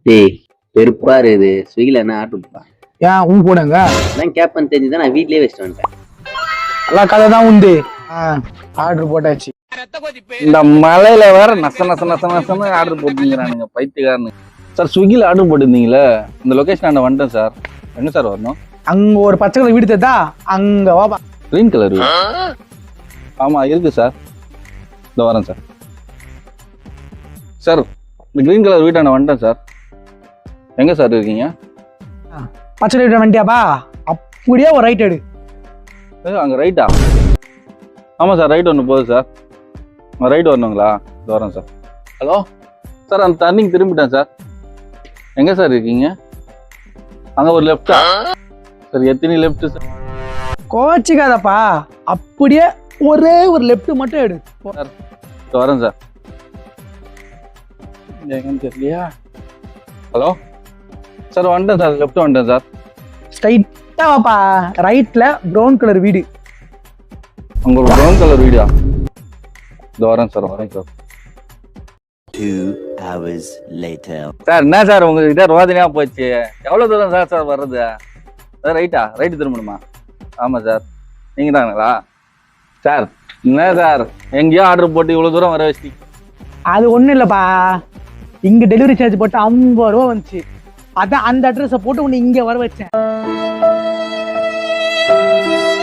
டேய் வெறுப்பா இருக்குது ஸ்விக்கில என்ன ஆர்டர் பண்ணா ஏன் உன் போடுங்க அதான் கேப்பன்னு தெரிஞ்சுதான் நான் வீட்லயே வச்சுட்டு வந்துட்டேன். எல்லா கதை தான் உண்டு. ஆர்டர் போட்டாச்சு. இந்த மலையில வேற நச நச நச நசன்னு ஆர்டர் போட்டுங்கிறானுங்க பைத்தியக்காரனு. சார் ஸ்விக்கில ஆர்டர் போட்டிருந்தீங்களே, இந்த லொகேஷன் நான் வந்துட்டேன் சார். எங்க சார் வரணும்? அங்க ஒரு பச்சை கலர் வீடு தத்தா அங்க வாப்பா. கிரீன் கலர் ஆமா இருக்கு சார். இந்த வரேன் சார். சார் இந்த கிரீன் கலர் வீட்டை நான் வந்துட்டேன் சார். எங்க சார் இருக்கீங்க? பச்சை கலர் வீடு வந்துட்டியாப்பா? அப்படியே ஒரு ரைட் எடு. அங்க ரைட்டா? ஆமா சார், ரைட் ஒன்று போகுது சார். ரைட் வரணுங்களா? இது வரேன் சார். ஹலோ சார், அந்த டர்னிங் திரும்பிட்டேன் சார். எங்க சார் இருக்கீங்க? அங்க ஒரு லெஃப்டா சார்? எத்தனை லெஃப்ட் சார்? கோச்சிக்காதப்பா, அப்படியே ஒரே ஒரு லெஃப்ட் மட்டும் எடு. சார் இது வரேன் சார். எங்கன்னு தெரியலையா? ஹலோ சார், வந்துட்டேன் சார். லெஃப்ட் வந்துட்டேன் சார். ஸ்ட்ரைட்டா வாப்பா, ரைட்ல ப்ரௌன் கலர் வீடு. அங்க ஒரு ப்ரௌன் கலர் வீடா? இது வரேன் சார், வரேன் சார். 2 hours later. சார் என்ன சார் உங்ககிட்ட ரோதனையா போச்சு? எவ்வளவு தூரம் சார் சார் வர்றது? சார் ரைட்டா? ரைட்டு திரும்பணுமா? ஆமா சார். நீங்க தாங்களா சார்? என்ன சார் எங்கேயோ ஆர்டர் போட்டு இவ்வளவு தூரம் வர வச்சு? அது ஒண்ணும் இல்லப்பா, இங்க டெலிவரி சார்ஜ் போட்டு 50 ரூபா வந்துச்சு. அதான் அந்த அட்ரஸை போட்டு உன்னை இங்க வர வச்சேன்.